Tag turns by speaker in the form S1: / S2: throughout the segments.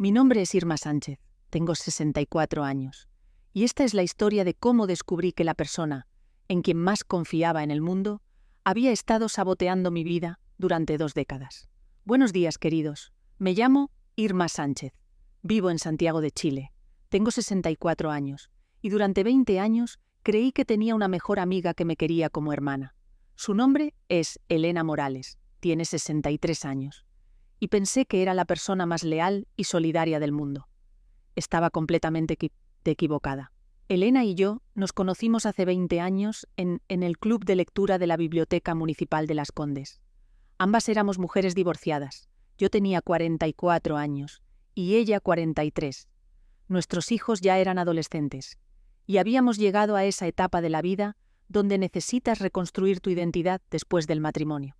S1: Mi nombre es Irma Sánchez, tengo 64 años, y esta es la historia de cómo descubrí que la persona en quien más confiaba en el mundo había estado saboteando mi vida durante 2 décadas. Buenos días, queridos. Me llamo Irma Sánchez. Vivo en Santiago de Chile. Tengo 64 años, y durante 20 años creí que tenía una mejor amiga que me quería como hermana. Su nombre es Elena Morales, tiene 63 años. Y pensé que era la persona más leal y solidaria del mundo. Estaba completamente equivocada. Elena y yo nos conocimos hace 20 años en el club de lectura de la Biblioteca Municipal de Las Condes. Ambas éramos mujeres divorciadas. Yo tenía 44 años y ella 43. Nuestros hijos ya eran adolescentes y habíamos llegado a esa etapa de la vida donde necesitas reconstruir tu identidad después del matrimonio.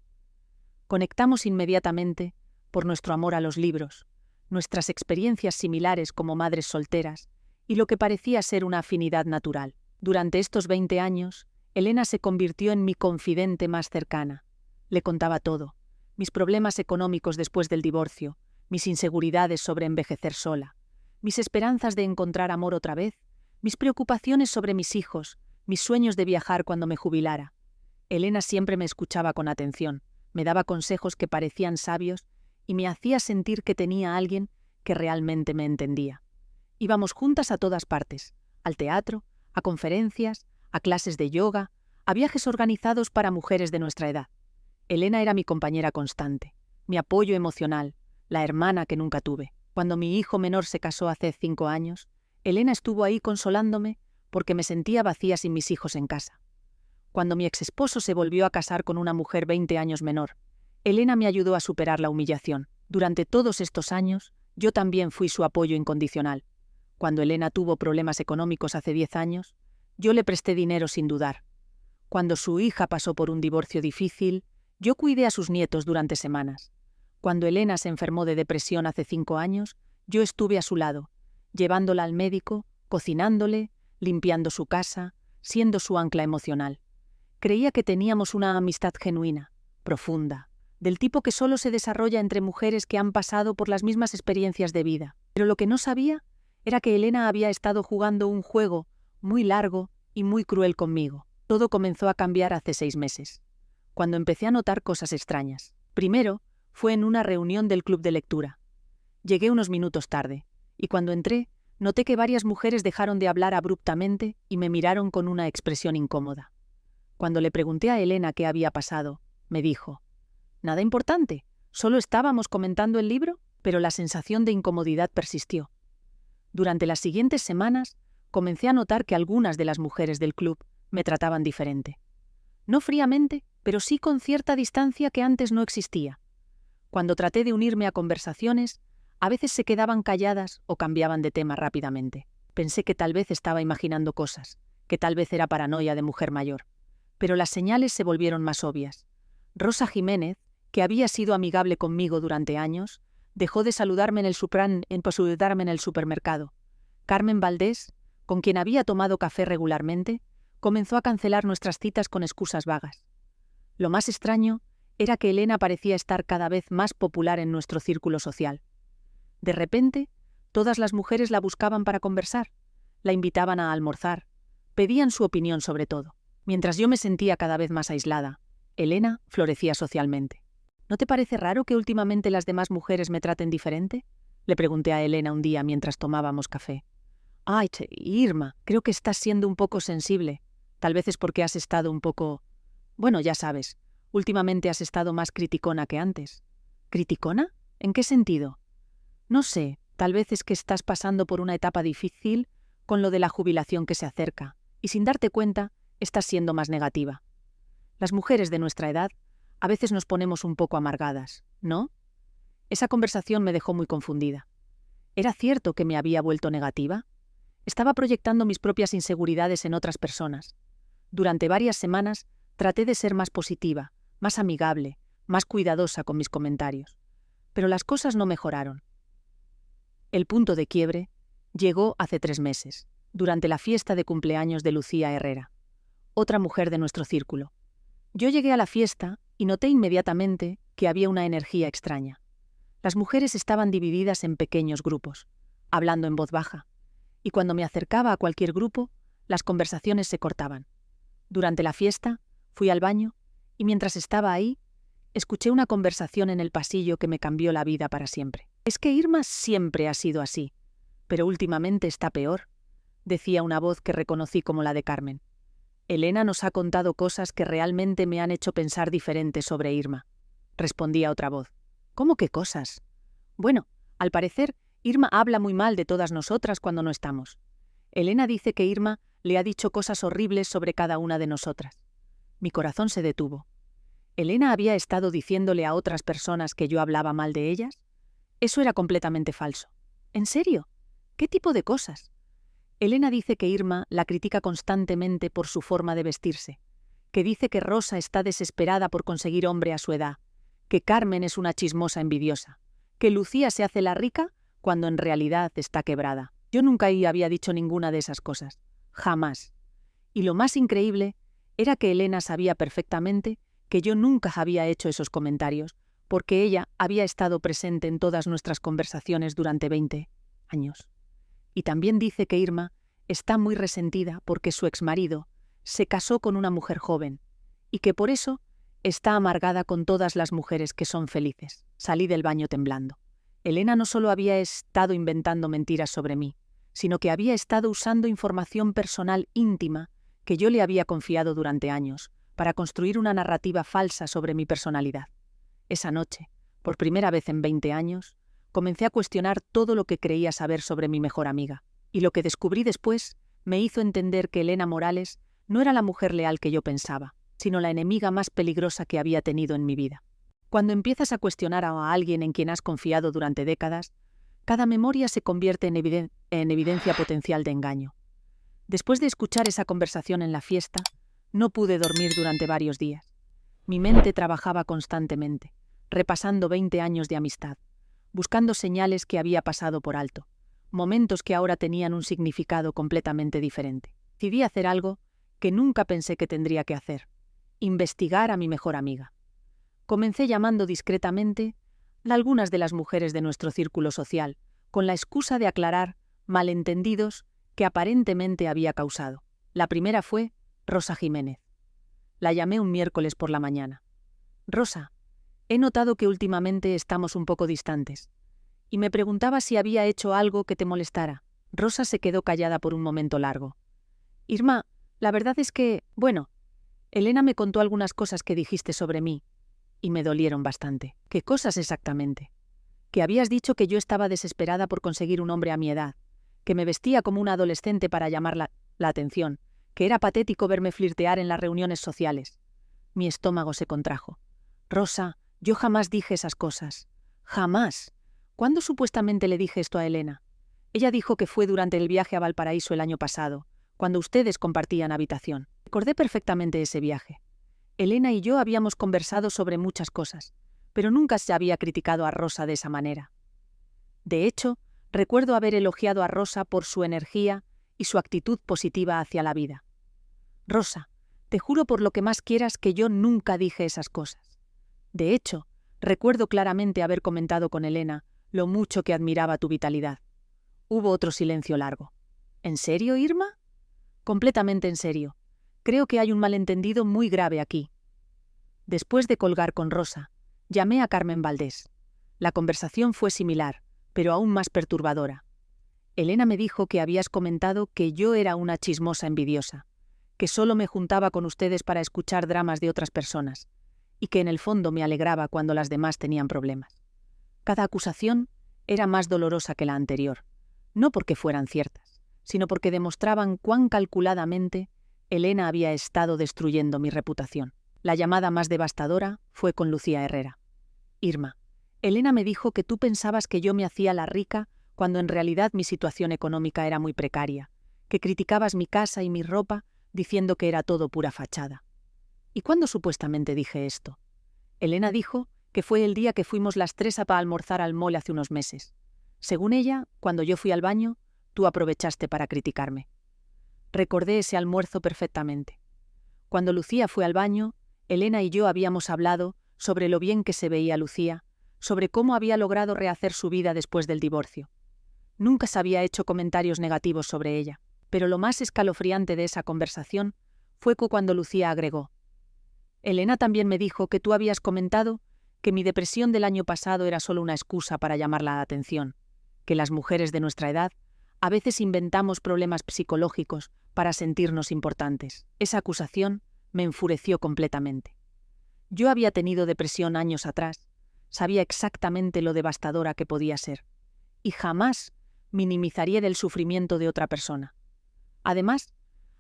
S1: Conectamos inmediatamente por nuestro amor a los libros, nuestras experiencias similares como madres solteras y lo que parecía ser una afinidad natural. Durante estos 20 años, Elena se convirtió en mi confidente más cercana. Le contaba todo: mis problemas económicos después del divorcio, mis inseguridades sobre envejecer sola, mis esperanzas de encontrar amor otra vez, mis preocupaciones sobre mis hijos, mis sueños de viajar cuando me jubilara. Elena siempre me escuchaba con atención, me daba consejos que parecían sabios y me hacía sentir que tenía a alguien que realmente me entendía. Íbamos juntas a todas partes, al teatro, a conferencias, a clases de yoga, a viajes organizados para mujeres de nuestra edad. Elena era mi compañera constante, mi apoyo emocional, la hermana que nunca tuve. Cuando mi hijo menor se casó hace 5 años, Elena estuvo ahí consolándome porque me sentía vacía sin mis hijos en casa. Cuando mi exesposo se volvió a casar con una mujer 20 años menor, Elena me ayudó a superar la humillación. Durante todos estos años, yo también fui su apoyo incondicional. Cuando Elena tuvo problemas económicos hace 10 años, yo le presté dinero sin dudar. Cuando su hija pasó por un divorcio difícil, yo cuidé a sus nietos durante semanas. Cuando Elena se enfermó de depresión hace 5 años, yo estuve a su lado, llevándola al médico, cocinándole, limpiando su casa, siendo su ancla emocional. Creía que teníamos una amistad genuina, profunda, del tipo que solo se desarrolla entre mujeres que han pasado por las mismas experiencias de vida. Pero lo que no sabía era que Elena había estado jugando un juego muy largo y muy cruel conmigo. Todo comenzó a cambiar hace 6 meses, cuando empecé a notar cosas extrañas. Primero, fue en una reunión del club de lectura. Llegué unos minutos tarde, y cuando entré, noté que varias mujeres dejaron de hablar abruptamente y me miraron con una expresión incómoda. Cuando le pregunté a Elena qué había pasado, me dijo: «Nada importante, solo estábamos comentando el libro», pero la sensación de incomodidad persistió. Durante las siguientes semanas, comencé a notar que algunas de las mujeres del club me trataban diferente. No fríamente, pero sí con cierta distancia que antes no existía. Cuando traté de unirme a conversaciones, a veces se quedaban calladas o cambiaban de tema rápidamente. Pensé que tal vez estaba imaginando cosas, que tal vez era paranoia de mujer mayor. Pero las señales se volvieron más obvias. Rosa Jiménez, que había sido amigable conmigo durante años, dejó de saludarme en el supermercado. Carmen Valdés, con quien había tomado café regularmente, comenzó a cancelar nuestras citas con excusas vagas. Lo más extraño era que Elena parecía estar cada vez más popular en nuestro círculo social. De repente, todas las mujeres la buscaban para conversar, la invitaban a almorzar, pedían su opinión sobre todo. Mientras yo me sentía cada vez más aislada, Elena florecía socialmente. ¿No te parece raro que últimamente las demás mujeres me traten diferente?, le pregunté a Elena un día mientras tomábamos café. «Ay, Irma, creo que estás siendo un poco sensible. Tal vez es porque has estado un poco... Bueno, ya sabes, últimamente has estado más criticona que antes». «¿Criticona? ¿En qué sentido?» «No sé, tal vez es que estás pasando por una etapa difícil con lo de la jubilación que se acerca, y sin darte cuenta, estás siendo más negativa. Las mujeres de nuestra edad a veces nos ponemos un poco amargadas, ¿no?» Esa conversación me dejó muy confundida. ¿Era cierto que me había vuelto negativa? Estaba proyectando mis propias inseguridades en otras personas. Durante varias semanas traté de ser más positiva, más amigable, más cuidadosa con mis comentarios. Pero las cosas no mejoraron. El punto de quiebre llegó hace 3 meses, durante la fiesta de cumpleaños de Lucía Herrera, otra mujer de nuestro círculo. Yo llegué a la fiesta y noté inmediatamente que había una energía extraña. Las mujeres estaban divididas en pequeños grupos, hablando en voz baja, y cuando me acercaba a cualquier grupo, las conversaciones se cortaban. Durante la fiesta, fui al baño, y mientras estaba ahí, escuché una conversación en el pasillo que me cambió la vida para siempre. «Es que Irma siempre ha sido así, pero últimamente está peor», decía una voz que reconocí como la de Carmen. «Elena nos ha contado cosas que realmente me han hecho pensar diferente sobre Irma», respondía otra voz. «¿Cómo qué cosas?» «Bueno, al parecer, Irma habla muy mal de todas nosotras cuando no estamos. Elena dice que Irma le ha dicho cosas horribles sobre cada una de nosotras». Mi corazón se detuvo. ¿Elena había estado diciéndole a otras personas que yo hablaba mal de ellas? Eso era completamente falso. ¿En serio? ¿Qué tipo de cosas? Elena dice que Irma la critica constantemente por su forma de vestirse, que dice que Rosa está desesperada por conseguir hombre a su edad, que Carmen es una chismosa envidiosa, que Lucía se hace la rica cuando en realidad está quebrada. Yo nunca había dicho ninguna de esas cosas. Jamás. Y lo más increíble era que Elena sabía perfectamente que yo nunca había hecho esos comentarios, porque ella había estado presente en todas nuestras conversaciones durante 20 años. Y también dice que Irma está muy resentida porque su exmarido se casó con una mujer joven y que por eso está amargada con todas las mujeres que son felices. Salí del baño temblando. Elena no solo había estado inventando mentiras sobre mí, sino que había estado usando información personal íntima que yo le había confiado durante años para construir una narrativa falsa sobre mi personalidad. Esa noche, por primera vez en 20 años, comencé a cuestionar todo lo que creía saber sobre mi mejor amiga, y lo que descubrí después me hizo entender que Elena Morales no era la mujer leal que yo pensaba, sino la enemiga más peligrosa que había tenido en mi vida. Cuando empiezas a cuestionar a alguien en quien has confiado durante décadas, cada memoria se convierte en evidencia potencial de engaño. Después de escuchar esa conversación en la fiesta, no pude dormir durante varios días. Mi mente trabajaba constantemente, repasando 20 años de amistad, buscando señales que había pasado por alto, momentos que ahora tenían un significado completamente diferente. Decidí hacer algo que nunca pensé que tendría que hacer: investigar a mi mejor amiga. Comencé llamando discretamente a algunas de las mujeres de nuestro círculo social, con la excusa de aclarar malentendidos que aparentemente había causado. La primera fue Rosa Jiménez. La llamé un miércoles por la mañana. «Rosa, he notado que últimamente estamos un poco distantes, y me preguntaba si había hecho algo que te molestara». Rosa se quedó callada por un momento largo. «Irma, la verdad es que, bueno, Elena me contó algunas cosas que dijiste sobre mí, y me dolieron bastante». «¿Qué cosas exactamente?» «Que habías dicho que yo estaba desesperada por conseguir un hombre a mi edad, que me vestía como una adolescente para llamar la atención, que era patético verme flirtear en las reuniones sociales». Mi estómago se contrajo. «Rosa, yo jamás dije esas cosas. Jamás. ¿Cuándo supuestamente le dije esto a Elena?» «Ella dijo que fue durante el viaje a Valparaíso el año pasado, cuando ustedes compartían habitación». Recordé perfectamente ese viaje. Elena y yo habíamos conversado sobre muchas cosas, pero nunca se había criticado a Rosa de esa manera. De hecho, recuerdo haber elogiado a Rosa por su energía y su actitud positiva hacia la vida. «Rosa, te juro por lo que más quieras que yo nunca dije esas cosas. De hecho, recuerdo claramente haber comentado con Elena lo mucho que admiraba tu vitalidad». Hubo otro silencio largo. «¿En serio, Irma?» «Completamente en serio. Creo que hay un malentendido muy grave aquí». Después de colgar con Rosa, llamé a Carmen Valdés. La conversación fue similar, pero aún más perturbadora. Elena me dijo que habías comentado que yo era una chismosa envidiosa, que solo me juntaba con ustedes para escuchar dramas de otras personas, y que en el fondo me alegraba cuando las demás tenían problemas. Cada acusación era más dolorosa que la anterior, no porque fueran ciertas, sino porque demostraban cuán calculadamente Elena había estado destruyendo mi reputación. La llamada más devastadora fue con Lucía Herrera. «Irma, Elena me dijo que tú pensabas que yo me hacía la rica cuando en realidad mi situación económica era muy precaria, que criticabas mi casa y mi ropa diciendo que era todo pura fachada». «¿Y cuándo supuestamente dije esto?» Elena dijo que fue el día que fuimos las tres a almorzar al mall hace unos meses. Según ella, cuando yo fui al baño, tú aprovechaste para criticarme. Recordé ese almuerzo perfectamente. Cuando Lucía fue al baño, Elena y yo habíamos hablado sobre lo bien que se veía Lucía, sobre cómo había logrado rehacer su vida después del divorcio. Nunca se había hecho comentarios negativos sobre ella, pero lo más escalofriante de esa conversación fue cuando Lucía agregó: Elena también me dijo que tú habías comentado que mi depresión del año pasado era solo una excusa para llamar la atención, que las mujeres de nuestra edad a veces inventamos problemas psicológicos para sentirnos importantes. Esa acusación me enfureció completamente. Yo había tenido depresión años atrás, sabía exactamente lo devastadora que podía ser, y jamás minimizaría el sufrimiento de otra persona. Además,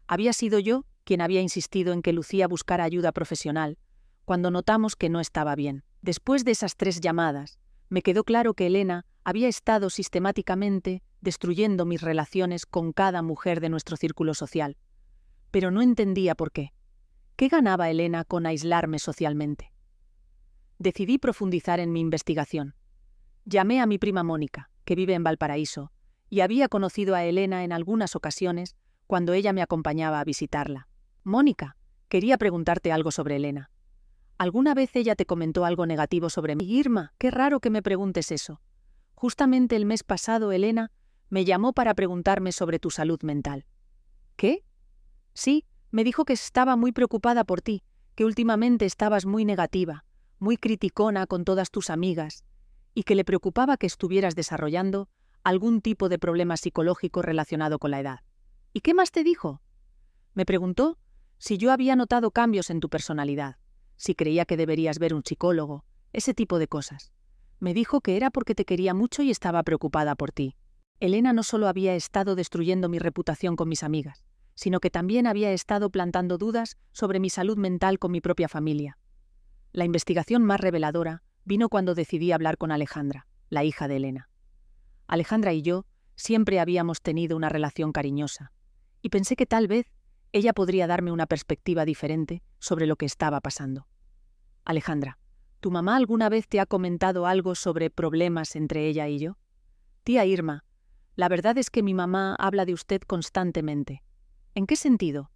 S1: había sido yo quien había insistido en que Lucía buscara ayuda profesional cuando notamos que no estaba bien. Después de esas 3 llamadas, me quedó claro que Elena había estado sistemáticamente destruyendo mis relaciones con cada mujer de nuestro círculo social. Pero no entendía por qué. ¿Qué ganaba Elena con aislarme socialmente? Decidí profundizar en mi investigación. Llamé a mi prima Mónica, que vive en Valparaíso, y había conocido a Elena en algunas ocasiones cuando ella me acompañaba a visitarla. Mónica, quería preguntarte algo sobre Elena. ¿Alguna vez ella te comentó algo negativo sobre mí? Irma, qué raro que me preguntes eso. Justamente el mes pasado Elena me llamó para preguntarme sobre tu salud mental. ¿Qué? Sí, me dijo que estaba muy preocupada por ti, que últimamente estabas muy negativa, muy criticona con todas tus amigas, y que le preocupaba que estuvieras desarrollando algún tipo de problema psicológico relacionado con la edad. ¿Y qué más te dijo? Me preguntó si yo había notado cambios en tu personalidad, si creía que deberías ver un psicólogo, ese tipo de cosas. Me dijo que era porque te quería mucho y estaba preocupada por ti. Elena no solo había estado destruyendo mi reputación con mis amigas, sino que también había estado plantando dudas sobre mi salud mental con mi propia familia. La investigación más reveladora vino cuando decidí hablar con Alejandra, la hija de Elena. Alejandra y yo siempre habíamos tenido una relación cariñosa, y pensé que tal vez ella podría darme una perspectiva diferente sobre lo que estaba pasando. Alejandra, ¿tu mamá alguna vez te ha comentado algo sobre problemas entre ella y yo? Tía Irma, la verdad es que mi mamá habla de usted constantemente. ¿En qué sentido?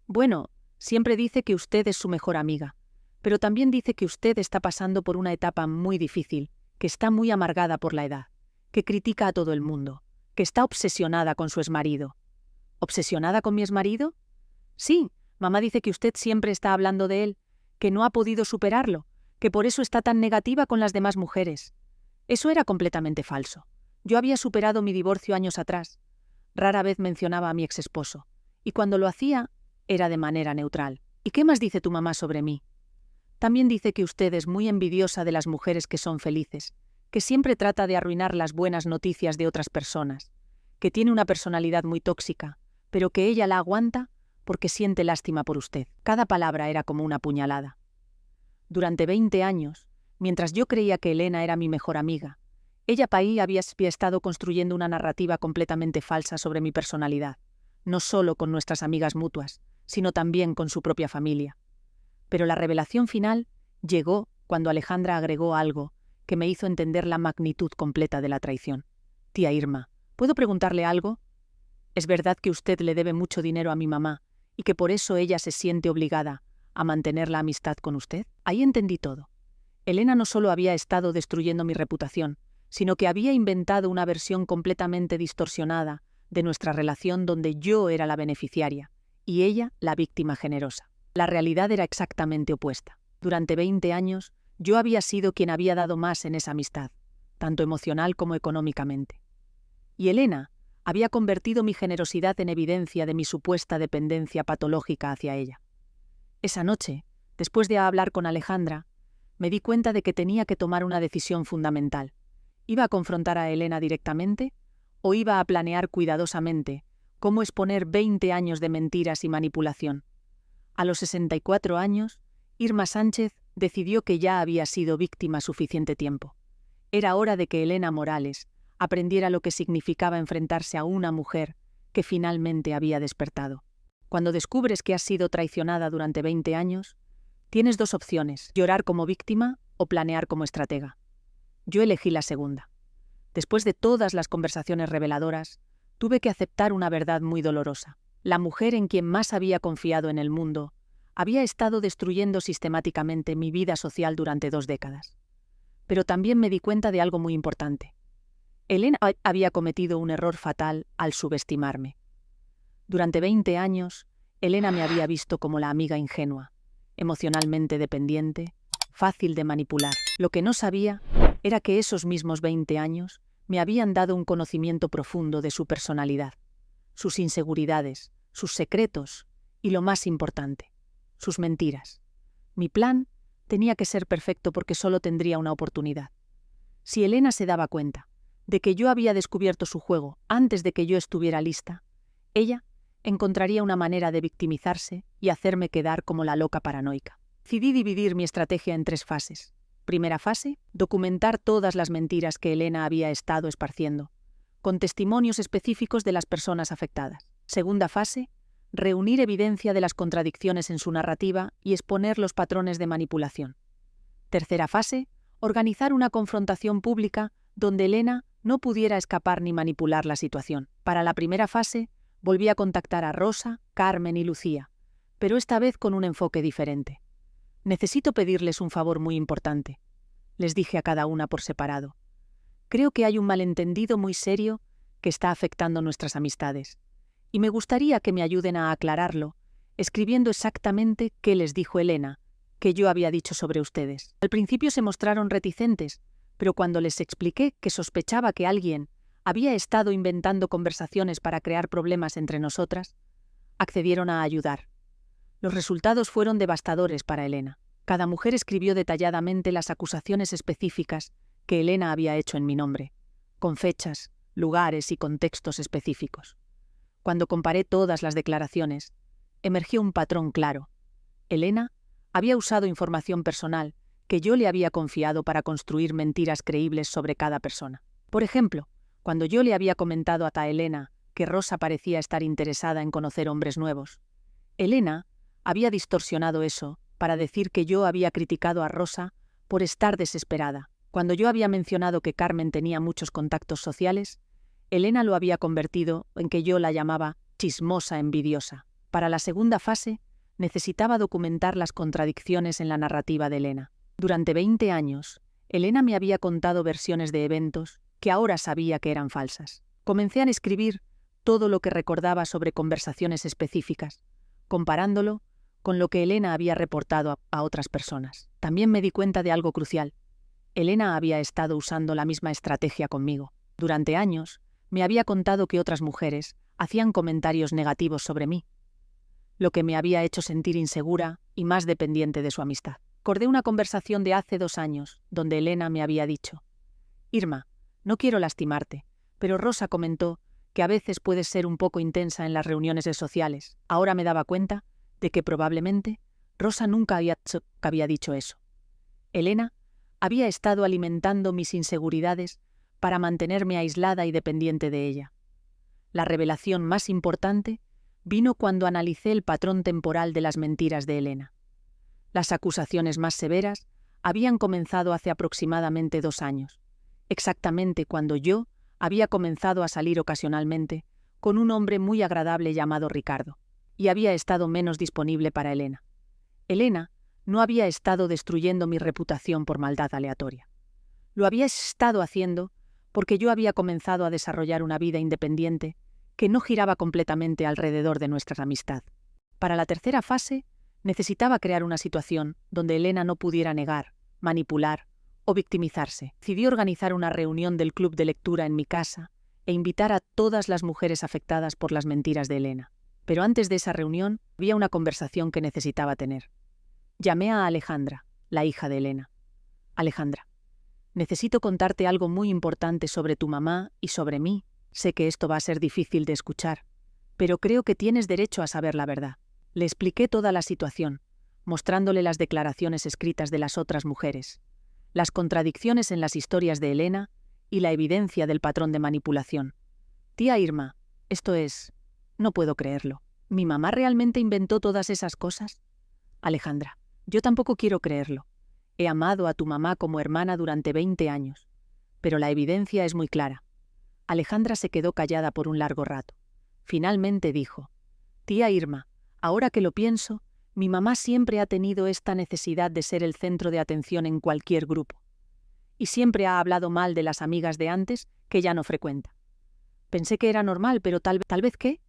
S1: Bueno, siempre dice que usted es su mejor amiga, pero también dice que usted está pasando por una etapa muy difícil, que está muy amargada por la edad, que critica a todo el mundo, que está obsesionada con su exmarido. ¿Obsesionada con mi exmarido? Sí, mamá dice que usted siempre está hablando de él, que no ha podido superarlo, que por eso está tan negativa con las demás mujeres. Eso era completamente falso. Yo había superado mi divorcio años atrás. Rara vez mencionaba a mi exesposo, y cuando lo hacía, era de manera neutral. ¿Y qué más dice tu mamá sobre mí? También dice que usted es muy envidiosa de las mujeres que son felices, que siempre trata de arruinar las buenas noticias de otras personas, que tiene una personalidad muy tóxica, pero que ella la aguanta porque siente lástima por usted. Cada palabra era como una puñalada. Durante 20 años, mientras yo creía que Elena era mi mejor amiga, ella había estado construyendo una narrativa completamente falsa sobre mi personalidad, no solo con nuestras amigas mutuas, sino también con su propia familia. Pero la revelación final llegó cuando Alejandra agregó algo que me hizo entender la magnitud completa de la traición. Tía Irma, ¿puedo preguntarle algo? ¿Es verdad que usted le debe mucho dinero a mi mamá y que por eso ella se siente obligada a mantener la amistad con usted? Ahí entendí todo. Elena no solo había estado destruyendo mi reputación, sino que había inventado una versión completamente distorsionada de nuestra relación donde yo era la beneficiaria y ella la víctima generosa. La realidad era exactamente opuesta. Durante 20 años, yo había sido quien había dado más en esa amistad, tanto emocional como económicamente. Y Elena había convertido mi generosidad en evidencia de mi supuesta dependencia patológica hacia ella. Esa noche, después de hablar con Alejandra, me di cuenta de que tenía que tomar una decisión fundamental. ¿Iba a confrontar a Elena directamente o iba a planear cuidadosamente cómo exponer 20 años de mentiras y manipulación? A los 64 años, Irma Sánchez decidió que ya había sido víctima suficiente tiempo. Era hora de que Elena Morales aprendiera lo que significaba enfrentarse a una mujer que finalmente había despertado. Cuando descubres que has sido traicionada durante 20 años, tienes 2 opciones: llorar como víctima o planear como estratega. Yo elegí la segunda. Después de todas las conversaciones reveladoras, tuve que aceptar una verdad muy dolorosa. La mujer en quien más había confiado en el mundo había estado destruyendo sistemáticamente mi vida social durante 2 décadas. pero también me di cuenta de algo muy importante. Elena había cometido un error fatal al subestimarme. Durante 20 años, Elena me había visto como la amiga ingenua, emocionalmente dependiente, fácil de manipular. Lo que no sabía era que esos mismos 20 años me habían dado un conocimiento profundo de su personalidad, sus inseguridades, sus secretos y, lo más importante, sus mentiras. Mi plan tenía que ser perfecto porque solo tendría una oportunidad. Si Elena se daba cuenta de que yo había descubierto su juego antes de que yo estuviera lista, ella encontraría una manera de victimizarse y hacerme quedar como la loca paranoica. Decidí dividir mi estrategia en 3 fases. Primera fase, documentar todas las mentiras que Elena había estado esparciendo, con testimonios específicos de las personas afectadas. Segunda fase, reunir evidencia de las contradicciones en su narrativa y exponer los patrones de manipulación. Tercera fase, organizar una confrontación pública donde Elena no pudiera escapar ni manipular la situación. Para la primera fase, volví a contactar a Rosa, Carmen y Lucía, pero esta vez con un enfoque diferente. Necesito pedirles un favor muy importante, les dije a cada una por separado. Creo que hay un malentendido muy serio que está afectando nuestras amistades, y me gustaría que me ayuden a aclararlo, escribiendo exactamente qué les dijo Elena, que yo había dicho sobre ustedes. Al principio se mostraron reticentes, pero cuando les expliqué que sospechaba que alguien había estado inventando conversaciones para crear problemas entre nosotras, accedieron a ayudar. Los resultados fueron devastadores para Elena. Cada mujer escribió detalladamente las acusaciones específicas que Elena había hecho en mi nombre, con fechas, lugares y contextos específicos. Cuando comparé todas las declaraciones, emergió un patrón claro. Elena había usado información personal que yo le había confiado para construir mentiras creíbles sobre cada persona. Por ejemplo, cuando yo le había comentado a Elena que Rosa parecía estar interesada en conocer hombres nuevos, Elena había distorsionado eso para decir que yo había criticado a Rosa por estar desesperada. Cuando yo había mencionado que Carmen tenía muchos contactos sociales, Elena lo había convertido en que yo la llamaba chismosa envidiosa. Para la segunda fase, necesitaba documentar las contradicciones en la narrativa de Elena. Durante 20 años, Elena me había contado versiones de eventos que ahora sabía que eran falsas. Comencé a escribir todo lo que recordaba sobre conversaciones específicas, comparándolo con lo que Elena había reportado a otras personas. También me di cuenta de algo crucial. Elena había estado usando la misma estrategia conmigo. Durante años, me había contado que otras mujeres hacían comentarios negativos sobre mí, lo que me había hecho sentir insegura y más dependiente de su amistad. Recordé una conversación de hace 2 años, donde Elena me había dicho: «Irma, no quiero lastimarte, pero Rosa comentó que a veces puedes ser un poco intensa en las reuniones sociales». Ahora me daba cuenta de que probablemente Rosa nunca había dicho eso. Elena había estado alimentando mis inseguridades para mantenerme aislada y dependiente de ella. La revelación más importante vino cuando analicé el patrón temporal de las mentiras de Elena. Las acusaciones más severas habían comenzado hace aproximadamente 2 años, exactamente cuando yo había comenzado a salir ocasionalmente con un hombre muy agradable llamado Ricardo, y había estado menos disponible para Elena. Elena no había estado destruyendo mi reputación por maldad aleatoria. Lo había estado haciendo porque yo había comenzado a desarrollar una vida independiente que no giraba completamente alrededor de nuestra amistad. Para la tercera fase, necesitaba crear una situación donde Elena no pudiera negar, manipular o victimizarse. Decidí organizar una reunión del club de lectura en mi casa e invitar a todas las mujeres afectadas por las mentiras de Elena. Pero antes de esa reunión, había una conversación que necesitaba tener. Llamé a Alejandra, la hija de Elena. «Alejandra, necesito contarte algo muy importante sobre tu mamá y sobre mí. Sé que esto va a ser difícil de escuchar, pero creo que tienes derecho a saber la verdad». Le expliqué toda la situación, mostrándole las declaraciones escritas de las otras mujeres, las contradicciones en las historias de Elena y la evidencia del patrón de manipulación. «Tía Irma, no puedo creerlo. ¿Mi mamá realmente inventó todas esas cosas?» «Alejandra, yo tampoco quiero creerlo. He amado a tu mamá como hermana durante 20 años, pero la evidencia es muy clara». Alejandra se quedó callada por un largo rato. Finalmente dijo: «Tía Irma, ahora que lo pienso, mi mamá siempre ha tenido esta necesidad de ser el centro de atención en cualquier grupo. y siempre ha hablado mal de las amigas de antes que ya no frecuenta. Pensé que era normal, pero tal vez ¿qué?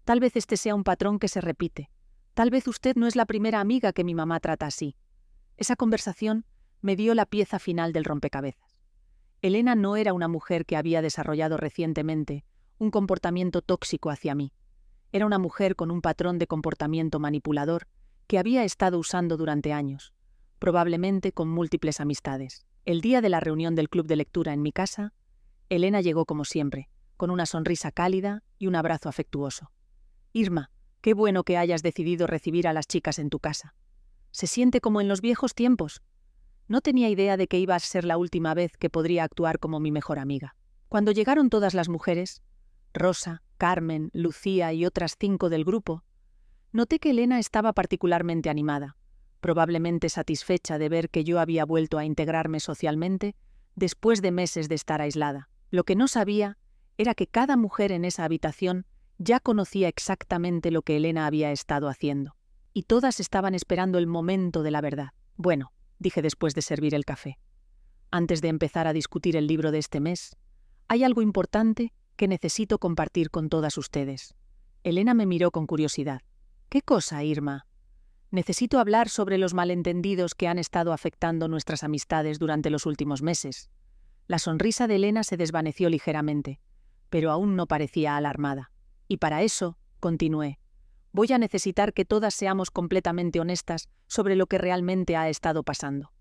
S1: Tal vez este sea un patrón que se repite. Tal vez usted no es la primera amiga que mi mamá trata así. Esa conversación me dio la pieza final del rompecabezas. Elena no era una mujer que había desarrollado recientemente un comportamiento tóxico hacia mí. Era una mujer con un patrón de comportamiento manipulador que había estado usando durante años, probablemente con múltiples amistades. El día de la reunión del club de lectura en mi casa, Elena llegó como siempre, con una sonrisa cálida y un abrazo afectuoso. Irma, qué bueno que hayas decidido recibir a las chicas en tu casa. Se siente como en los viejos tiempos. No tenía idea de que iba a ser la última vez que podría actuar como mi mejor amiga. Cuando llegaron todas las mujeres, Rosa, Carmen, Lucía y otras 5 del grupo, noté que Elena estaba particularmente animada, probablemente satisfecha de ver que yo había vuelto a integrarme socialmente después de meses de estar aislada. Lo que no sabía era que cada mujer en esa habitación ya conocía exactamente lo que Elena había estado haciendo, y todas estaban esperando el momento de la verdad. Bueno, dije después de servir el café. Antes de empezar a discutir el libro de este mes, hay algo importante que necesito compartir con todas ustedes. Elena me miró con curiosidad. ¿Qué cosa, Irma? Necesito hablar sobre los malentendidos que han estado afectando nuestras amistades durante los últimos meses. La sonrisa de Elena se desvaneció ligeramente, pero aún no parecía alarmada. Y para eso, continué, voy a necesitar que todas seamos completamente honestas sobre lo que realmente ha estado pasando.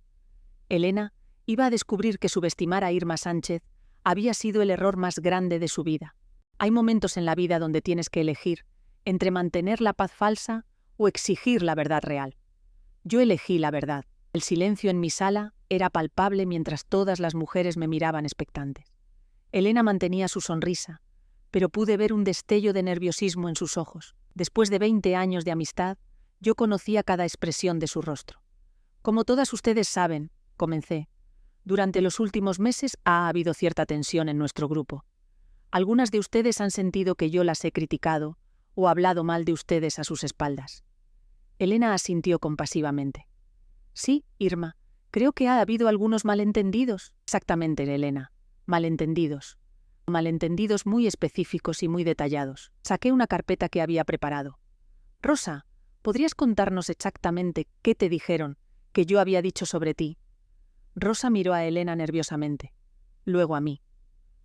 S1: Elena iba a descubrir que subestimar a Irma Sánchez había sido el error más grande de su vida. Hay momentos en la vida donde tienes que elegir entre mantener la paz falsa o exigir la verdad real. Yo elegí la verdad. El silencio en mi sala era palpable mientras todas las mujeres me miraban expectantes. Elena mantenía su sonrisa, pero pude ver un destello de nerviosismo en sus ojos. Después de 20 años de amistad, yo conocía cada expresión de su rostro. Como todas ustedes saben, comencé, durante los últimos meses ha habido cierta tensión en nuestro grupo. Algunas de ustedes han sentido que yo las he criticado o hablado mal de ustedes a sus espaldas. Elena asintió compasivamente. Sí, Irma, creo que ha habido algunos malentendidos. Exactamente, Elena, malentendidos. Malentendidos muy específicos y muy detallados. Saqué una carpeta que había preparado. Rosa, ¿podrías contarnos exactamente qué te dijeron que yo había dicho sobre ti? Rosa miró a Elena nerviosamente, luego a mí.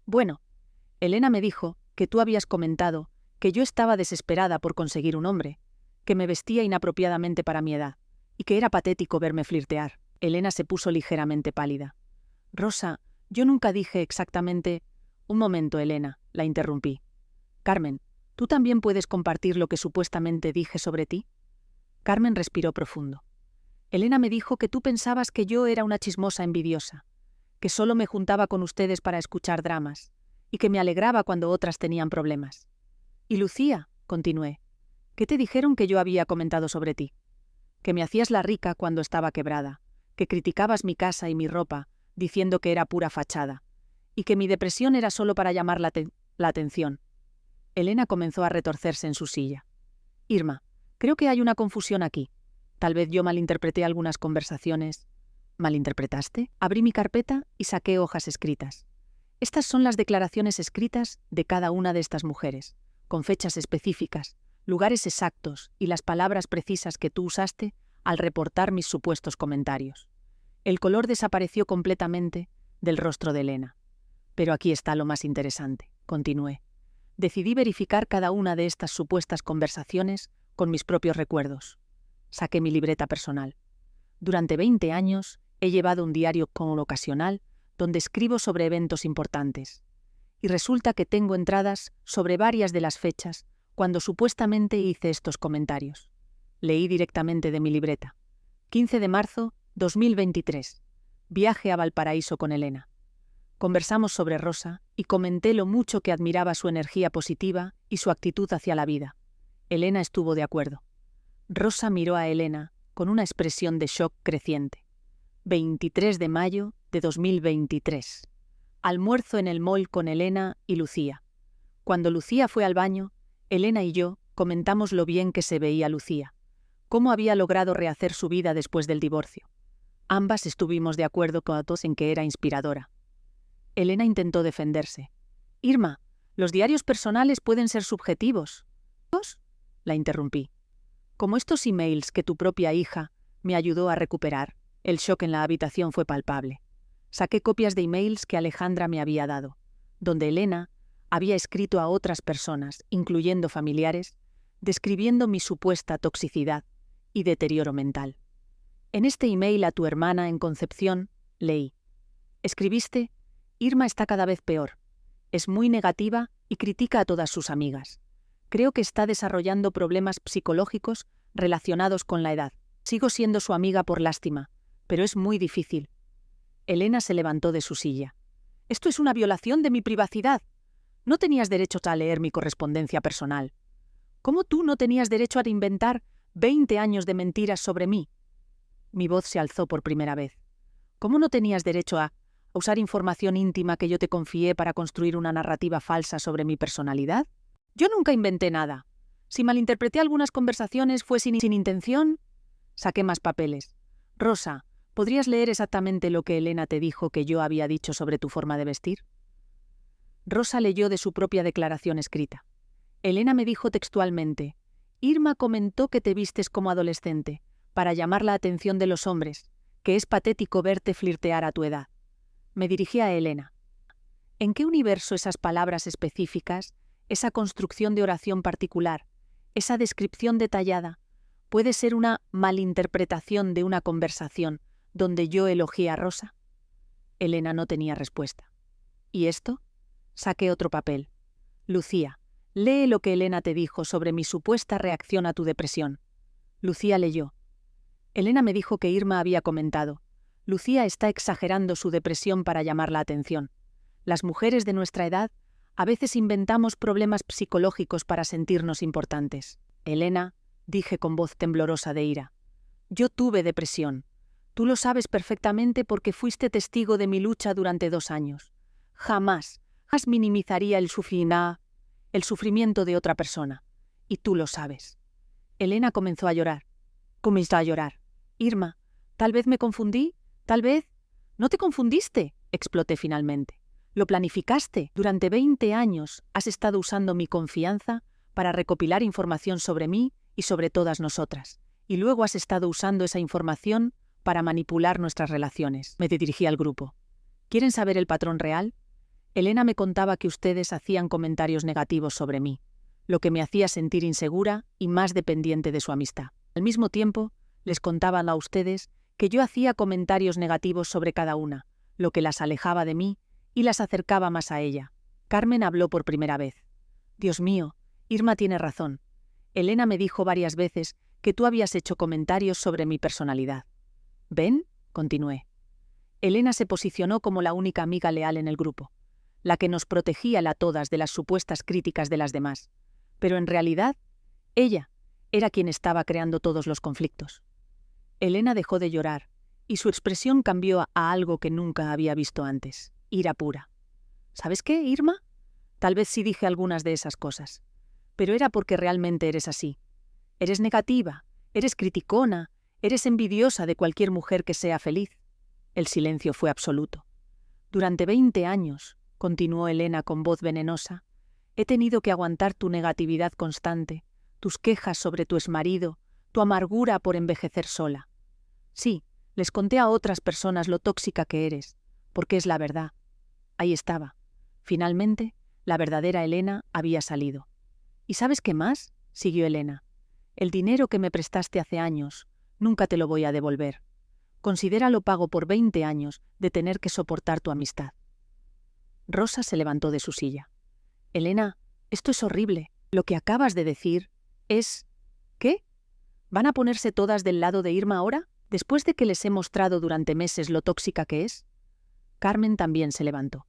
S1: Bueno, Elena me dijo que tú habías comentado que yo estaba desesperada por conseguir un hombre, que me vestía inapropiadamente para mi edad, y que era patético verme flirtear. Elena se puso ligeramente pálida. Rosa, yo nunca dije exactamente... Un momento, Elena, la interrumpí. Carmen, ¿tú también puedes compartir lo que supuestamente dije sobre ti? Carmen respiró profundo. Elena me dijo que tú pensabas que yo era una chismosa envidiosa, que solo me juntaba con ustedes para escuchar dramas, y que me alegraba cuando otras tenían problemas. Y Lucía, continué, ¿qué te dijeron que yo había comentado sobre ti? Que me hacías la rica cuando estaba quebrada, que criticabas mi casa y mi ropa, diciendo que era pura fachada, y que mi depresión era solo para llamar la atención. Elena comenzó a retorcerse en su silla. Irma, creo que hay una confusión aquí. Tal vez yo malinterpreté algunas conversaciones. ¿Malinterpretaste? Abrí mi carpeta y saqué hojas escritas. Estas son las declaraciones escritas de cada una de estas mujeres, con fechas específicas, lugares exactos y las palabras precisas que tú usaste al reportar mis supuestos comentarios. El color desapareció completamente del rostro de Elena. Pero aquí está lo más interesante, continué. Decidí verificar cada una de estas supuestas conversaciones con mis propios recuerdos. Saqué mi libreta personal. Durante 20 años he llevado un diario ocasional donde escribo sobre eventos importantes. Y resulta que tengo entradas sobre varias de las fechas cuando supuestamente hice estos comentarios. Leí directamente de mi libreta. 15 de marzo, 2023. Viaje a Valparaíso con Elena. Conversamos sobre Rosa y comenté lo mucho que admiraba su energía positiva y su actitud hacia la vida. Elena estuvo de acuerdo. Rosa miró a Elena con una expresión de shock creciente. 23 de mayo de 2023. Almuerzo en el mall con Elena y Lucía. Cuando Lucía fue al baño, Elena y yo comentamos lo bien que se veía Lucía, cómo había logrado rehacer su vida después del divorcio. Ambas estuvimos de acuerdo con todos en que era inspiradora. Elena intentó defenderse. Irma, los diarios personales pueden ser subjetivos. ¿Dos? La interrumpí. Como estos emails que tu propia hija me ayudó a recuperar, el shock en la habitación fue palpable. Saqué copias de emails que Alejandra me había dado, donde Elena había escrito a otras personas, incluyendo familiares, describiendo mi supuesta toxicidad y deterioro mental. En este email a tu hermana en Concepción, leí: escribiste, Irma está cada vez peor. Es muy negativa y critica a todas sus amigas. Creo que está desarrollando problemas psicológicos relacionados con la edad. Sigo siendo su amiga por lástima, pero es muy difícil. Elena se levantó de su silla. Esto es una violación de mi privacidad. No tenías derecho a leer mi correspondencia personal. ¿Cómo tú no tenías derecho a inventar 20 años de mentiras sobre mí? Mi voz se alzó por primera vez. ¿Cómo no tenías derecho a usar información íntima que yo te confié para construir una narrativa falsa sobre mi personalidad? Yo nunca inventé nada. Si malinterpreté algunas conversaciones fue sin intención. Saqué más papeles. Rosa, ¿podrías leer exactamente lo que Elena te dijo que yo había dicho sobre tu forma de vestir? Rosa leyó de su propia declaración escrita. Elena me dijo textualmente: Irma comentó que te vistes como adolescente, para llamar la atención de los hombres, que es patético verte flirtear a tu edad. Me dirigí a Elena. ¿En qué universo esas palabras específicas, esa construcción de oración particular, esa descripción detallada, puede ser una malinterpretación de una conversación donde yo elogié a Rosa? Elena no tenía respuesta. ¿Y esto? Saqué otro papel. Lucía, lee lo que Elena te dijo sobre mi supuesta reacción a tu depresión. Lucía leyó. Elena me dijo que Irma había comentado: Lucía está exagerando su depresión para llamar la atención. Las mujeres de nuestra edad a veces inventamos problemas psicológicos para sentirnos importantes. Elena, dije con voz temblorosa de ira, yo tuve depresión. Tú lo sabes perfectamente porque fuiste testigo de mi lucha durante 2 años. Jamás minimizaría el sufrimiento de otra persona. Y tú lo sabes. Elena comenzó a llorar. Irma, tal vez me confundí, tal vez... No te confundiste, exploté finalmente. Lo planificaste. Durante 20 años has estado usando mi confianza para recopilar información sobre mí y sobre todas nosotras. Y luego has estado usando esa información para manipular nuestras relaciones. Me dirigí al grupo. ¿Quieren saber el patrón real? Elena me contaba que ustedes hacían comentarios negativos sobre mí, lo que me hacía sentir insegura y más dependiente de su amistad. Al mismo tiempo, les contaban a ustedes que yo hacía comentarios negativos sobre cada una, lo que las alejaba de mí y las acercaba más a ella. Carmen habló por primera vez. Dios mío, Irma tiene razón. Elena me dijo varias veces que tú habías hecho comentarios sobre mi personalidad. ¿Ven? Continué. Elena se posicionó como la única amiga leal en el grupo, la que nos protegía a todas de las supuestas críticas de las demás. Pero en realidad, ella era quien estaba creando todos los conflictos. Elena dejó de llorar, y su expresión cambió a algo que nunca había visto antes: ira pura. ¿Sabes qué, Irma? Tal vez sí dije algunas de esas cosas, pero era porque realmente eres así. Eres negativa, eres criticona, eres envidiosa de cualquier mujer que sea feliz. El silencio fue absoluto. Durante 20 años, continuó Elena con voz venenosa, he tenido que aguantar tu negatividad constante, tus quejas sobre tu exmarido, tu amargura por envejecer sola. Sí, les conté a otras personas lo tóxica que eres, porque es la verdad. Ahí estaba. Finalmente, la verdadera Elena había salido. ¿Y sabes qué más? Siguió Elena. El dinero que me prestaste hace años, nunca te lo voy a devolver. Considéralo pago por 20 años de tener que soportar tu amistad. Rosa se levantó de su silla. Elena, esto es horrible. Lo que acabas de decir es... ¿Qué? ¿Van a ponerse todas del lado de Irma ahora, después de que les he mostrado durante meses lo tóxica que es? Carmen también se levantó.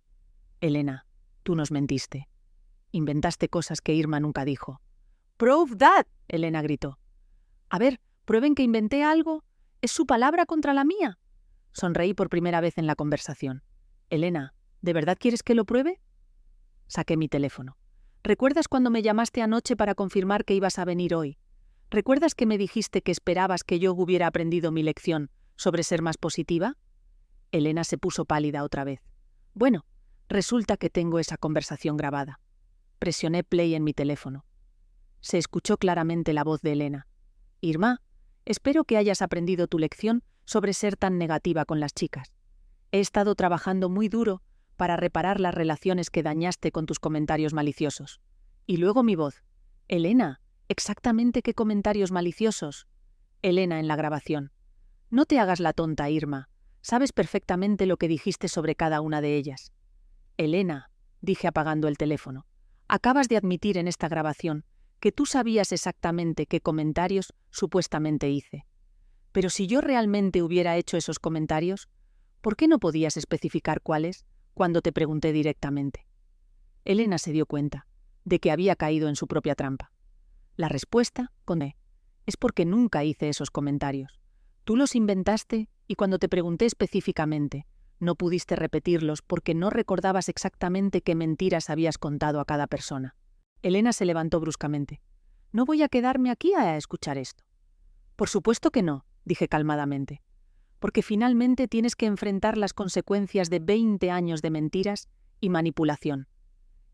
S1: Elena, tú nos mentiste. Inventaste cosas que Irma nunca dijo. «Prove that», Elena gritó. «A ver, prueben que inventé algo. ¿Es su palabra contra la mía?» Sonreí por primera vez en la conversación. «Elena, ¿de verdad quieres que lo pruebe?» Saqué mi teléfono. «¿Recuerdas cuando me llamaste anoche para confirmar que ibas a venir hoy? ¿Recuerdas que me dijiste que esperabas que yo hubiera aprendido mi lección ¿Sobre ser más positiva? Elena se puso pálida otra vez. Bueno, resulta que tengo esa conversación grabada. Presioné play en mi teléfono. Se escuchó claramente la voz de Elena. Irma, espero que hayas aprendido tu lección sobre ser tan negativa con las chicas. He estado trabajando muy duro para reparar las relaciones que dañaste con tus comentarios maliciosos. Y luego mi voz. Elena, ¿exactamente qué comentarios maliciosos? Elena en la grabación. No te hagas la tonta, Irma. Sabes perfectamente lo que dijiste sobre cada una de ellas. Elena, dije apagando el teléfono, acabas de admitir en esta grabación que tú sabías exactamente qué comentarios supuestamente hice. Pero si yo realmente hubiera hecho esos comentarios, ¿por qué no podías especificar cuáles cuando te pregunté directamente? Elena se dio cuenta de que había caído en su propia trampa. La respuesta, es porque nunca hice esos comentarios. Tú los inventaste y cuando te pregunté específicamente, no pudiste repetirlos porque no recordabas exactamente qué mentiras habías contado a cada persona. Elena se levantó bruscamente. No voy a quedarme aquí a escuchar esto. Por supuesto que no, dije calmadamente. Porque finalmente tienes que enfrentar las consecuencias de 20 años de mentiras y manipulación.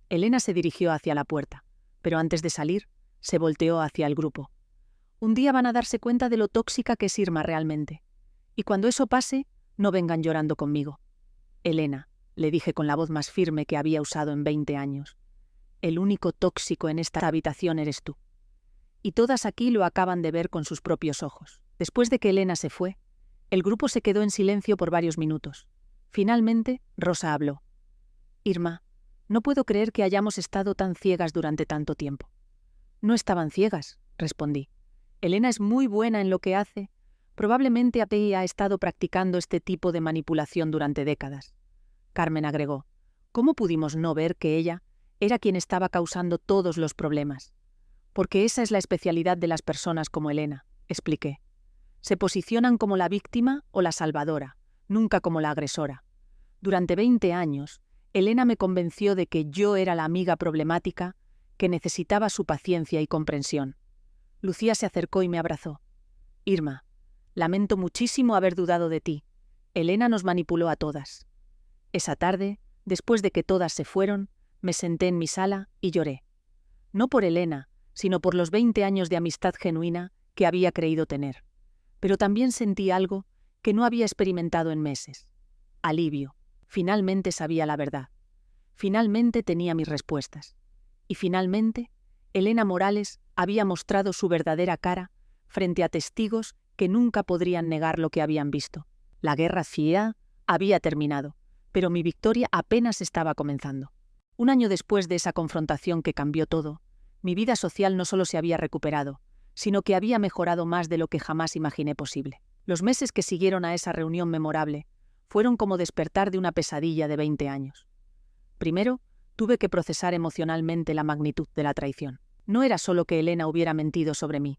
S1: Elena se dirigió hacia la puerta, pero antes de salir, se volteó hacia el grupo. Un día van a darse cuenta de lo tóxica que es Irma realmente. Y cuando eso pase, no vengan llorando conmigo. Elena, le dije con la voz más firme que había usado en 20 años. El único tóxico en esta habitación eres tú. Y todas aquí lo acaban de ver con sus propios ojos. Después de que Elena se fue, el grupo se quedó en silencio por varios minutos. Finalmente, Rosa habló. Irma, no puedo creer que hayamos estado tan ciegas durante tanto tiempo. No estaban ciegas, respondí. Elena es muy buena en lo que hace. Probablemente ha estado practicando este tipo de manipulación durante décadas. Carmen agregó. ¿Cómo pudimos no ver que ella era quien estaba causando todos los problemas? Porque esa es la especialidad de las personas como Elena, expliqué. Se posicionan como la víctima o la salvadora, nunca como la agresora. Durante 20 años, Elena me convenció de que yo era la amiga problemática que necesitaba su paciencia y comprensión. Lucía se acercó y me abrazó. Irma, lamento muchísimo haber dudado de ti. Elena nos manipuló a todas. Esa tarde, después de que todas se fueron, me senté en mi sala y lloré. No por Elena, sino por los 20 años de amistad genuina que había creído tener. Pero también sentí algo que no había experimentado en meses. Alivio. Finalmente sabía la verdad. Finalmente tenía mis respuestas. Y finalmente, Elena Morales había mostrado su verdadera cara frente a testigos que nunca podrían negar lo que habían visto. La guerra fría había terminado, pero mi victoria apenas estaba comenzando. Un año después de esa confrontación que cambió todo, mi vida social no solo se había recuperado, sino que había mejorado más de lo que jamás imaginé posible. Los meses que siguieron a esa reunión memorable fueron como despertar de una pesadilla de 20 años. Primero, tuve que procesar emocionalmente la magnitud de la traición. No era solo que Elena hubiera mentido sobre mí,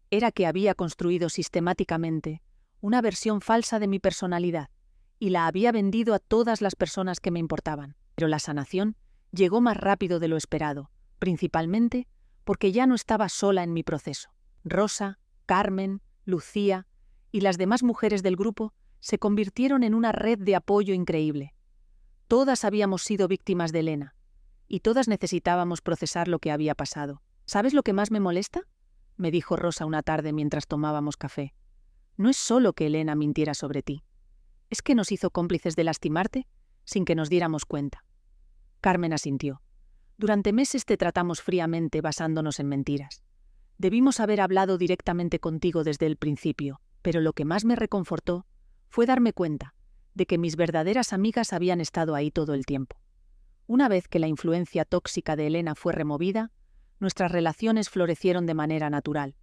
S1: era que había construido sistemáticamente una versión falsa de mi personalidad y la había vendido a todas las personas que me importaban. Pero la sanación llegó más rápido de lo esperado, principalmente porque ya no estaba sola en mi proceso. Rosa, Carmen, Lucía y las demás mujeres del grupo se convirtieron en una red de apoyo increíble. Todas habíamos sido víctimas de Elena, y todas necesitábamos procesar lo que había pasado. ¿Sabes lo que más me molesta?, me dijo Rosa una tarde mientras tomábamos café. No es solo que Elena mintiera sobre ti. Es que nos hizo cómplices de lastimarte sin que nos diéramos cuenta. Carmen asintió. Durante meses te tratamos fríamente basándonos en mentiras. Debimos haber hablado directamente contigo desde el principio, pero lo que más me reconfortó fue darme cuenta de que mis verdaderas amigas habían estado ahí todo el tiempo. Una vez que la influencia tóxica de Elena fue removida, nuestras relaciones florecieron de manera natural.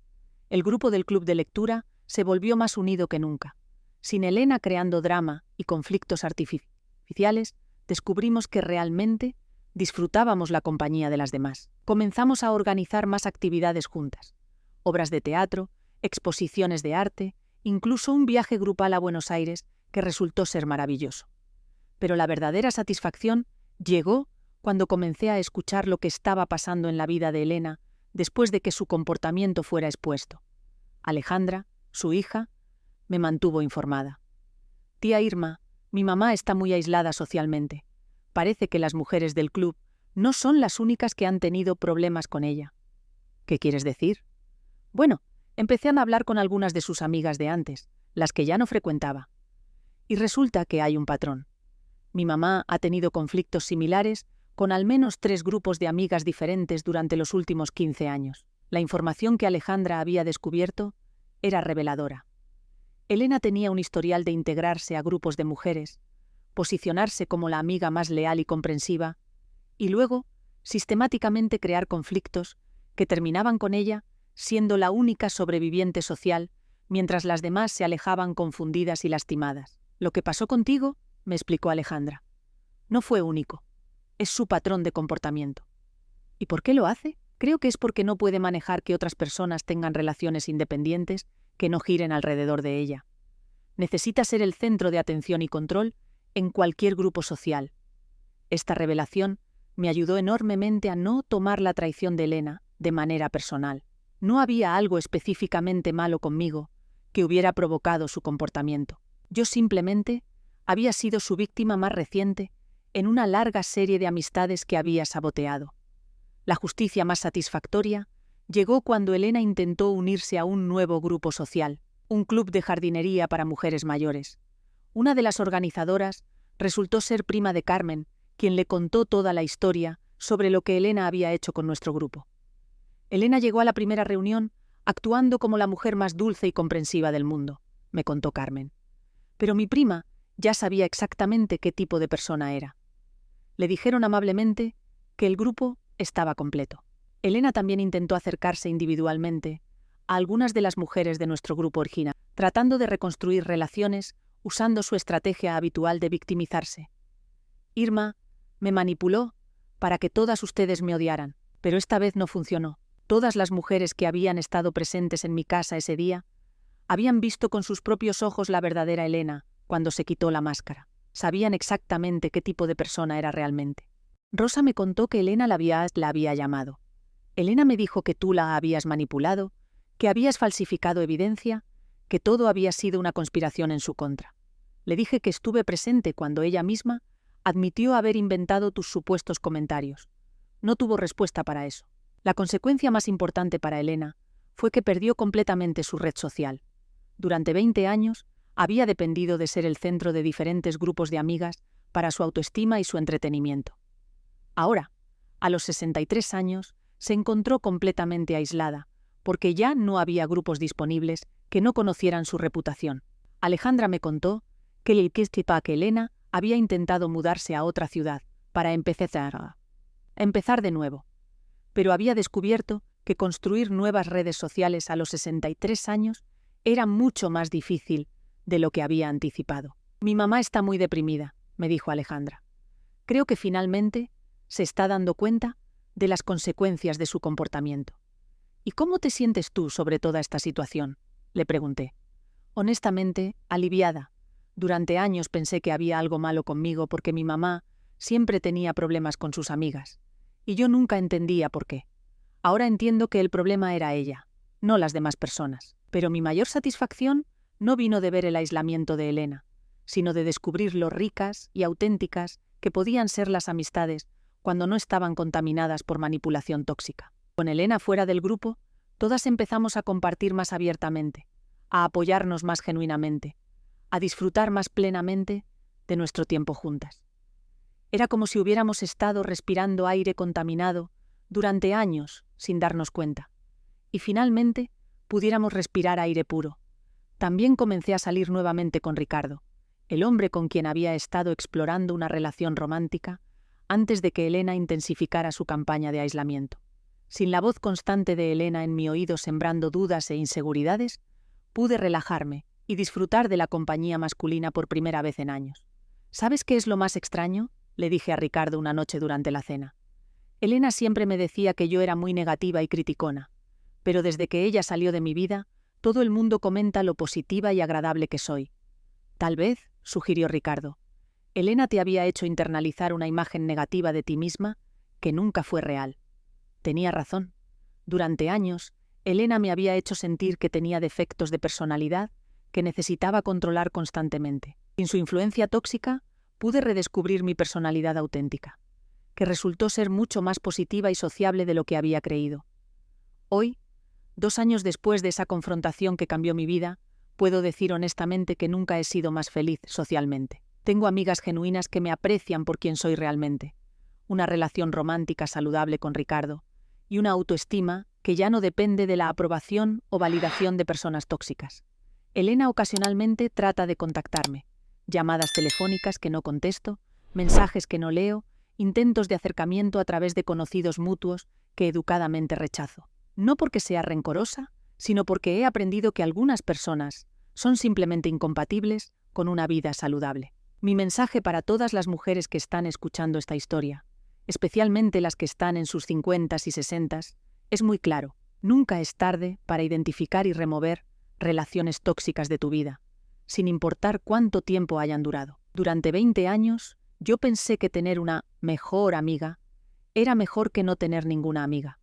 S1: El grupo del club de lectura se volvió más unido que nunca. Sin Elena creando drama y conflictos artificiales, descubrimos que realmente disfrutábamos la compañía de las demás. Comenzamos a organizar más actividades juntas. Obras de teatro, exposiciones de arte, incluso un viaje grupal a Buenos Aires que resultó ser maravilloso. Pero la verdadera satisfacción llegó cuando comencé a escuchar lo que estaba pasando en la vida de Elena después de que su comportamiento fuera expuesto. Alejandra, su hija, me mantuvo informada. Tía Irma, mi mamá está muy aislada socialmente. Parece que las mujeres del club no son las únicas que han tenido problemas con ella. ¿Qué quieres decir? Bueno, empecé a hablar con algunas de sus amigas de antes, las que ya no frecuentaba. Y resulta que hay un patrón. Mi mamá ha tenido conflictos similares con al menos 3 grupos de amigas diferentes durante los últimos 15 años. La información que Alejandra había descubierto era reveladora. Elena tenía un historial de integrarse a grupos de mujeres, posicionarse como la amiga más leal y comprensiva, y luego, sistemáticamente crear conflictos que terminaban con ella siendo la única sobreviviente social, mientras las demás se alejaban confundidas y lastimadas. Lo que pasó contigo, me explicó Alejandra, no fue único. Es su patrón de comportamiento. ¿Y por qué lo hace? Creo que es porque no puede manejar que otras personas tengan relaciones independientes que no giren alrededor de ella. Necesita ser el centro de atención y control en cualquier grupo social. Esta revelación me ayudó enormemente a no tomar la traición de Elena de manera personal. No había algo específicamente malo conmigo que hubiera provocado su comportamiento. Yo simplemente había sido su víctima más reciente en una larga serie de amistades que había saboteado. La justicia más satisfactoria llegó cuando Elena intentó unirse a un nuevo grupo social, un club de jardinería para mujeres mayores. Una de las organizadoras resultó ser prima de Carmen, quien le contó toda la historia sobre lo que Elena había hecho con nuestro grupo. Elena llegó a la primera reunión actuando como la mujer más dulce y comprensiva del mundo, me contó Carmen. Pero mi prima ya sabía exactamente qué tipo de persona era. Le dijeron amablemente que el grupo estaba completo. Elena también intentó acercarse individualmente a algunas de las mujeres de nuestro grupo original, tratando de reconstruir relaciones usando su estrategia habitual de victimizarse. Irma me manipuló para que todas ustedes me odiaran, pero esta vez no funcionó. Todas las mujeres que habían estado presentes en mi casa ese día habían visto con sus propios ojos la verdadera Elena cuando se quitó la máscara. Sabían exactamente qué tipo de persona era realmente. Rosa me contó que Elena la había llamado. Elena me dijo que tú la habías manipulado, que habías falsificado evidencia, que todo había sido una conspiración en su contra. Le dije que estuve presente cuando ella misma admitió haber inventado tus supuestos comentarios. No tuvo respuesta para eso. La consecuencia más importante para Elena fue que perdió completamente su red social. Durante 20 años había dependido de ser el centro de diferentes grupos de amigas para su autoestima y su entretenimiento. Ahora, a los 63 años, se encontró completamente aislada, porque ya no había grupos disponibles que no conocieran su reputación. Alejandra me contó que Elena había intentado mudarse a otra ciudad para empezar de nuevo, pero había descubierto que construir nuevas redes sociales a los 63 años era mucho más difícil de lo que había anticipado. Mi mamá está muy deprimida, me dijo Alejandra. Creo que finalmente se está dando cuenta de las consecuencias de su comportamiento. ¿Y cómo te sientes tú sobre toda esta situación?, le pregunté. Honestamente, aliviada. Durante años pensé que había algo malo conmigo porque mi mamá siempre tenía problemas con sus amigas, y yo nunca entendía por qué. Ahora entiendo que el problema era ella, no las demás personas. Pero mi mayor satisfacción no vino de ver el aislamiento de Elena, sino de descubrir lo ricas y auténticas que podían ser las amistades cuando no estaban contaminadas por manipulación tóxica. Con Elena fuera del grupo, todas empezamos a compartir más abiertamente, a apoyarnos más genuinamente, a disfrutar más plenamente de nuestro tiempo juntas. Era como si hubiéramos estado respirando aire contaminado durante años sin darnos cuenta, y finalmente pudiéramos respirar aire puro. También comencé a salir nuevamente con Ricardo, el hombre con quien había estado explorando una relación romántica antes de que Elena intensificara su campaña de aislamiento. Sin la voz constante de Elena en mi oído sembrando dudas e inseguridades, pude relajarme y disfrutar de la compañía masculina por primera vez en años. ¿Sabes qué es lo más extraño?, le dije a Ricardo una noche durante la cena. Elena siempre me decía que yo era muy negativa y criticona, pero desde que ella salió de mi vida, todo el mundo comenta lo positiva y agradable que soy. Tal vez, sugirió Ricardo, Elena te había hecho internalizar una imagen negativa de ti misma que nunca fue real. Tenía razón. Durante años, Elena me había hecho sentir que tenía defectos de personalidad que necesitaba controlar constantemente. Sin su influencia tóxica, pude redescubrir mi personalidad auténtica, que resultó ser mucho más positiva y sociable de lo que había creído. Hoy, 2 años después de esa confrontación que cambió mi vida, puedo decir honestamente que nunca he sido más feliz socialmente. Tengo amigas genuinas que me aprecian por quien soy realmente, una relación romántica saludable con Ricardo y una autoestima que ya no depende de la aprobación o validación de personas tóxicas. Elena ocasionalmente trata de contactarme, llamadas telefónicas que no contesto, mensajes que no leo, intentos de acercamiento a través de conocidos mutuos que educadamente rechazo. No porque sea rencorosa, sino porque he aprendido que algunas personas son simplemente incompatibles con una vida saludable. Mi mensaje para todas las mujeres que están escuchando esta historia, especialmente las que están en sus 50s y 60s, es muy claro. Nunca es tarde para identificar y remover relaciones tóxicas de tu vida, sin importar cuánto tiempo hayan durado. Durante 20 años, yo pensé que tener una mejor amiga era mejor que no tener ninguna amiga.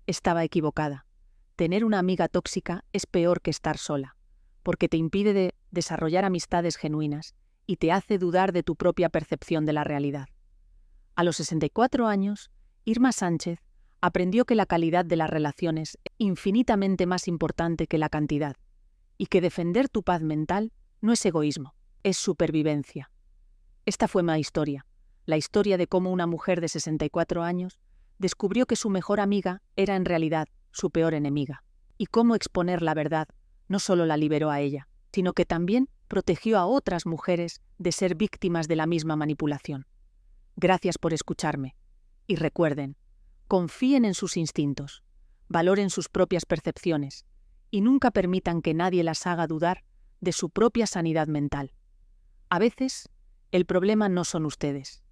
S1: Estaba equivocada. Tener una amiga tóxica es peor que estar sola, porque te impide desarrollar amistades genuinas y te hace dudar de tu propia percepción de la realidad. A los 64 años, Irma Sánchez aprendió que la calidad de las relaciones es infinitamente más importante que la cantidad, y que defender tu paz mental no es egoísmo, es supervivencia. Esta fue mi historia, la historia de cómo una mujer de 64 años descubrió que su mejor amiga era en realidad su peor enemiga, y cómo exponer la verdad no solo la liberó a ella, sino que también protegió a otras mujeres de ser víctimas de la misma manipulación. Gracias por escucharme, y recuerden, confíen en sus instintos, valoren sus propias percepciones, y nunca permitan que nadie las haga dudar de su propia sanidad mental. A veces, el problema no son ustedes,